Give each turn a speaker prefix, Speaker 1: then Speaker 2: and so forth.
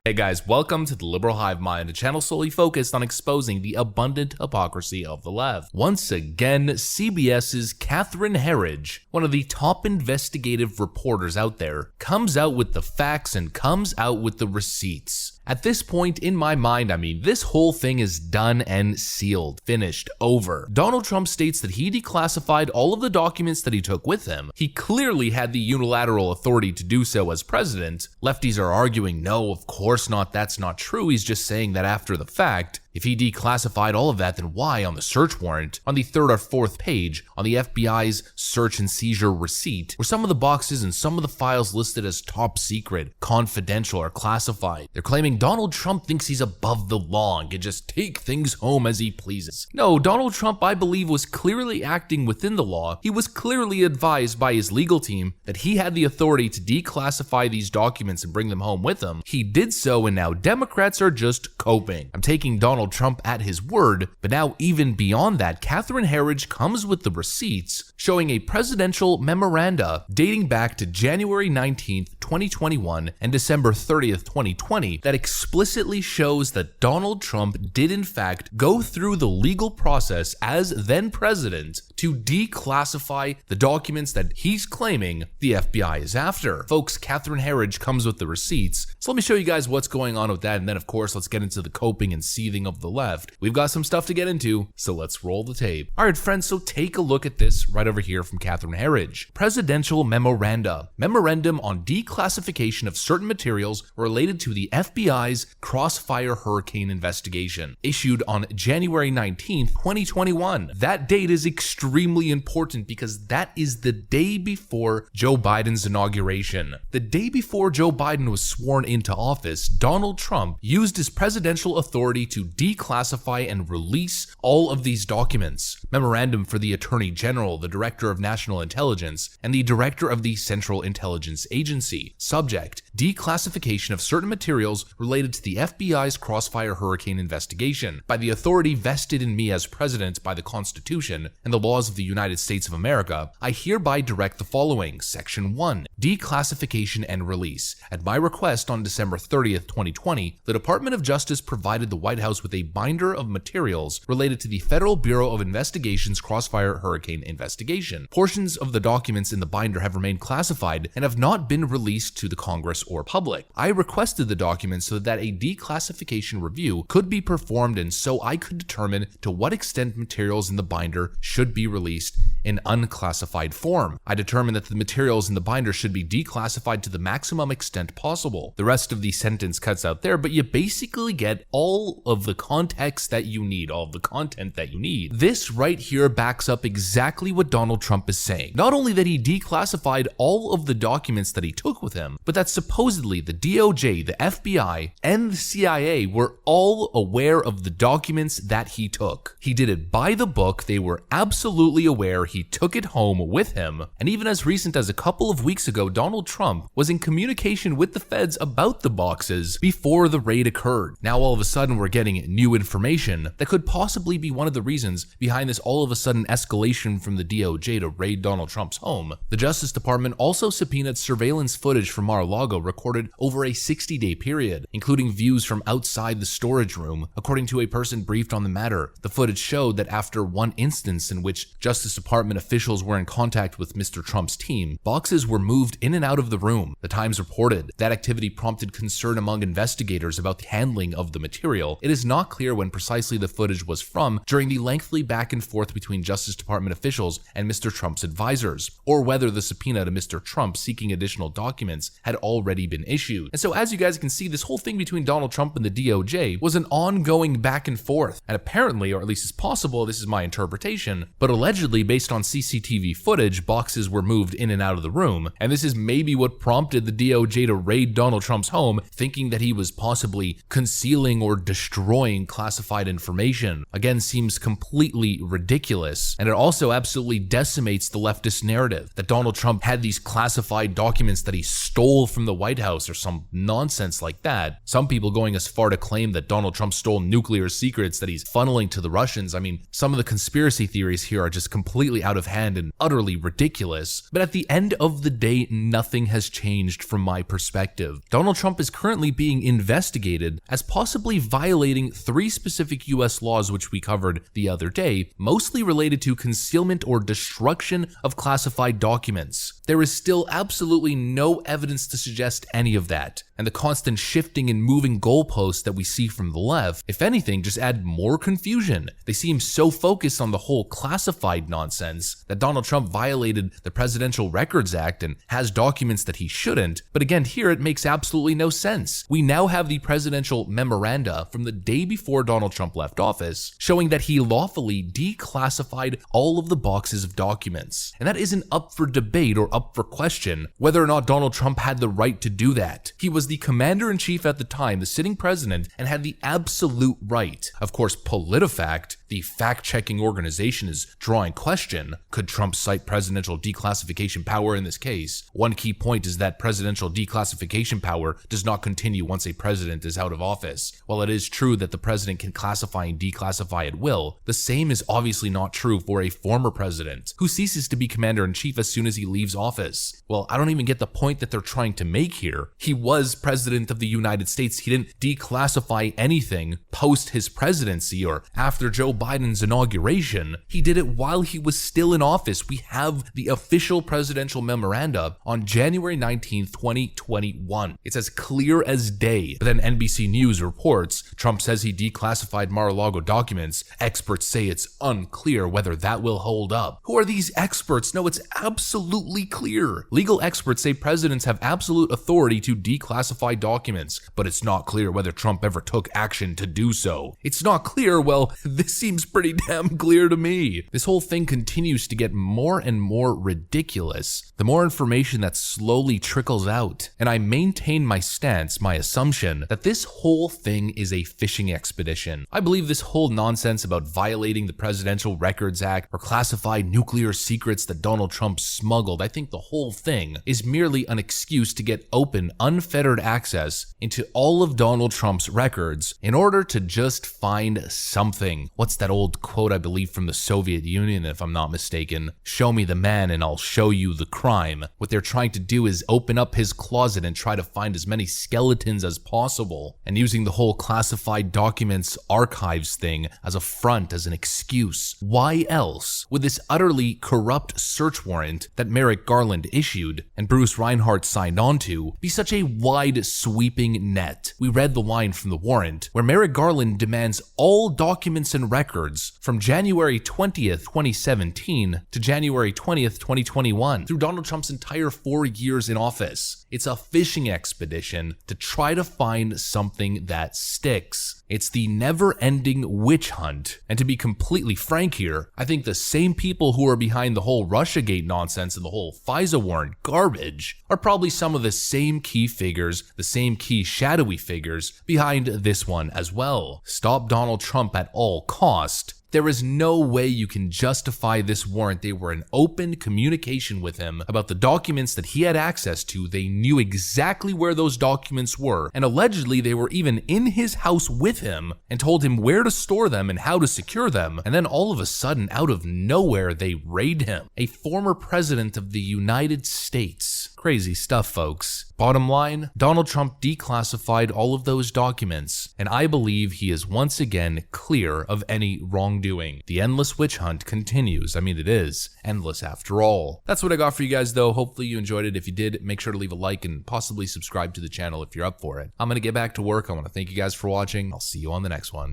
Speaker 1: Hey guys, welcome to the Liberal Hive Mind, a channel solely focused on exposing the abundant hypocrisy of the left. Once again, CBS's Catherine Herridge, one of the top investigative reporters out there, comes out with the facts and comes out with the receipts. At this point in my mind, this whole thing is done and sealed, finished, over. Donald Trump states that he declassified all of the documents that he took with him. He clearly had the unilateral authority to do so as president. Lefties are arguing, no, of course not, that's not true. He's just saying that after the fact. If he declassified all of that, then why on the search warrant, on the third or fourth page, on the FBI's search and seizure receipt, were some of the boxes and some of the files listed as top secret, confidential, or classified? They're claiming Donald Trump thinks he's above the law and can just take things home as he pleases. No, Donald Trump, I believe, was clearly acting within the law. He was clearly advised by his legal team that he had the authority to declassify these documents and bring them home with him. He did so, and now Democrats are just coping. I'm taking Donald Trump at his word, but now even beyond that, Catherine Herridge comes with the receipts showing a presidential memoranda dating back to January 19th, 2021 and December 30th, 2020 that explicitly shows that Donald Trump did in fact go through the legal process as then president to declassify the documents that he's claiming the FBI is after. Folks, Catherine Herridge comes with the receipts, so let me show you guys what's going on with that, and then of course let's get into the coping and seething of the left. We've got some stuff to get into, so let's roll the tape. Alright friends, so take a look at this right over here from Catherine Herridge. Presidential Memoranda. Memorandum on declassification of certain materials related to the FBI's Crossfire Hurricane investigation. Issued on January 19th, 2021. That date is extremely important because that is the day before Joe Biden's inauguration. The day before Joe Biden was sworn into office, Donald Trump used his presidential authority to declassify and release all of these documents. Memorandum for the Attorney General, the Director of National Intelligence, and the Director of the Central Intelligence Agency. Subject: declassification of certain materials related to the FBI's Crossfire Hurricane investigation. By the authority vested in me as president by the Constitution and the laws of the United States of America, I hereby direct the following. Section 1. Declassification and release. At my request on December 30th, 2020, the Department of Justice provided the White House with a binder of materials related to the Federal Bureau of Investigation's Crossfire Hurricane investigation. Portions of the documents in the binder have remained classified and have not been released to the Congress or public. I requested the documents so that a declassification review could be performed and so I could determine to what extent materials in the binder should be released in unclassified form. I determined that the materials in the binder should be declassified to the maximum extent possible. The rest of the sentence cuts out there, but you basically get all of the context that you need, all of the content that you need. This right here backs up exactly what Donald Trump is saying. Not only that he declassified all of the documents that he took with him, but that supposedly the DOJ, the FBI, and the CIA were all aware of the documents that he took. He did it by the book. They were absolutely aware. He took it home with him. And even as recent as a couple of weeks ago, Donald Trump was in communication with the feds about the boxes before the raid occurred. Now all of a sudden we're getting new information that could possibly be one of the reasons behind this all of a sudden escalation from the DOJ to raid Donald Trump's home. The Justice Department also subpoenaed surveillance footage from Mar-a-Lago recorded over a 60-day period, including views from outside the storage room. According to a person briefed on the matter, the footage showed that after one instance in which Justice Department officials were in contact with Mr. Trump's team, boxes were moved in and out of the room. The Times reported that activity prompted concern among investigators about the handling of the material. It is not clear when precisely the footage was from during the lengthy back and forth between Justice Department officials and Mr. Trump's advisors, or whether the subpoena to Mr. Trump seeking additional documents had already been issued. And so as you guys can see, this whole thing between Donald Trump and the DOJ was an ongoing back and forth. And apparently, or at least it's possible, this is my interpretation, but allegedly based on CCTV footage, boxes were moved in and out of the room. And this is maybe what prompted the DOJ to raid Donald Trump's home, thinking that he was possibly concealing or destroying classified information. Again, seems completely ridiculous. And it also absolutely decimates the leftist narrative that Donald Trump had these classified documents that he stole from the White House or some nonsense like that. Some people going as far to claim that Donald Trump stole nuclear secrets that he's funneling to the Russians. I mean, some of the conspiracy theories here are just completely out of hand and utterly ridiculous. But at the end of the day, nothing has changed from my perspective. Donald Trump is currently being investigated as possibly violating 3 specific US laws, which we covered the other day, mostly related to concealment or destruction of classified documents. There is still absolutely no evidence to suggest any of that, and the constant shifting and moving goalposts that we see from the left, if anything, just add more confusion. They seem so focused on the whole classified nonsense that Donald Trump violated the Presidential Records Act and has documents that he shouldn't, but again, here it makes absolutely no sense. We now have the presidential memoranda from the day before Donald Trump left office, showing that he lawfully declassified all of the boxes of documents. And that isn't up for debate or up for question whether or not Donald Trump had the right to do that. He was the commander-in-chief at the time, the sitting president, and had the absolute right. Of course, PolitiFact, the fact-checking organization, is drawing question. Could Trump cite presidential declassification power in this case? One key point is that presidential declassification power does not continue once a president is out of office. While it is true that the president can classify and declassify at will, the same is obviously not true for a former president, who ceases to be commander-in-chief as soon as he leaves office. Well, I don't even get the point that they're trying to make here. He was president of the United States. He didn't declassify anything post his presidency or after Joe Biden's inauguration. He did it while he was still in office. We have the official presidential memoranda on January 19th, 2021. It's as clear as day. But then NBC News reports Trump says he declassified Mar-a-Lago documents. Experts say it's unclear whether that will hold up. Who are these experts? No, it's absolutely clear. Legal experts say presidents have absolute authority to declassify documents, but it's not clear whether Trump ever took action to do so. It's not clear? Well, this seems pretty damn clear to me. This whole thing continues to get more and more ridiculous the more information that slowly trickles out, and I maintain my stance, my assumption, that this whole thing is a fishing expedition. I believe this whole nonsense about violating the Presidential Records Act or classified nuclear secrets that Donald Trump smuggled, I think the whole thing is merely an excuse to get open, unfettered access into all of Donald Trump's records in order to just find something. What's that old quote, I believe, from the Soviet Union, if I'm not mistaken? Show me the man and I'll show you the crime. What they're trying to do is open up his closet and try to find as many skeletons as possible, and using the whole classified documents archives thing as a front, as an excuse. Why else would this utterly corrupt search warrant that Merrick Garland issued and Bruce Reinhart signed onto be such a wide sweeping net? We read the line from the warrant where Merrick Garland demands all documents and records from January 20th, 2017 to January 20th, 2021 through Donald Trump's entire 4 years in office. It's a fishing expedition to try to find something that sticks. It's the never-ending witch hunt. And to be completely frank here, I think the same people who are behind the whole Russiagate nonsense and the whole FISA warrant garbage are probably some of the same key figures, the same key shadowy figures behind this one as well. Stop Donald Trump at all cost. There is no way you can justify this warrant. They were in open communication with him about the documents that he had access to. They knew exactly where those documents were, and allegedly they were even in his house with him and told him where to store them and how to secure them. And then all of a sudden, out of nowhere, they raid him. A former president of the United States. Crazy stuff, folks. Bottom line, Donald Trump declassified all of those documents, and I believe he is once again clear of any wrongdoing. The endless witch hunt continues. I mean, it is endless after all. That's what I got for you guys, though. Hopefully you enjoyed it. If you did, make sure to leave a like and possibly subscribe to the channel if you're up for it. I'm gonna get back to work. I want to thank you guys for watching. I'll see you on the next one.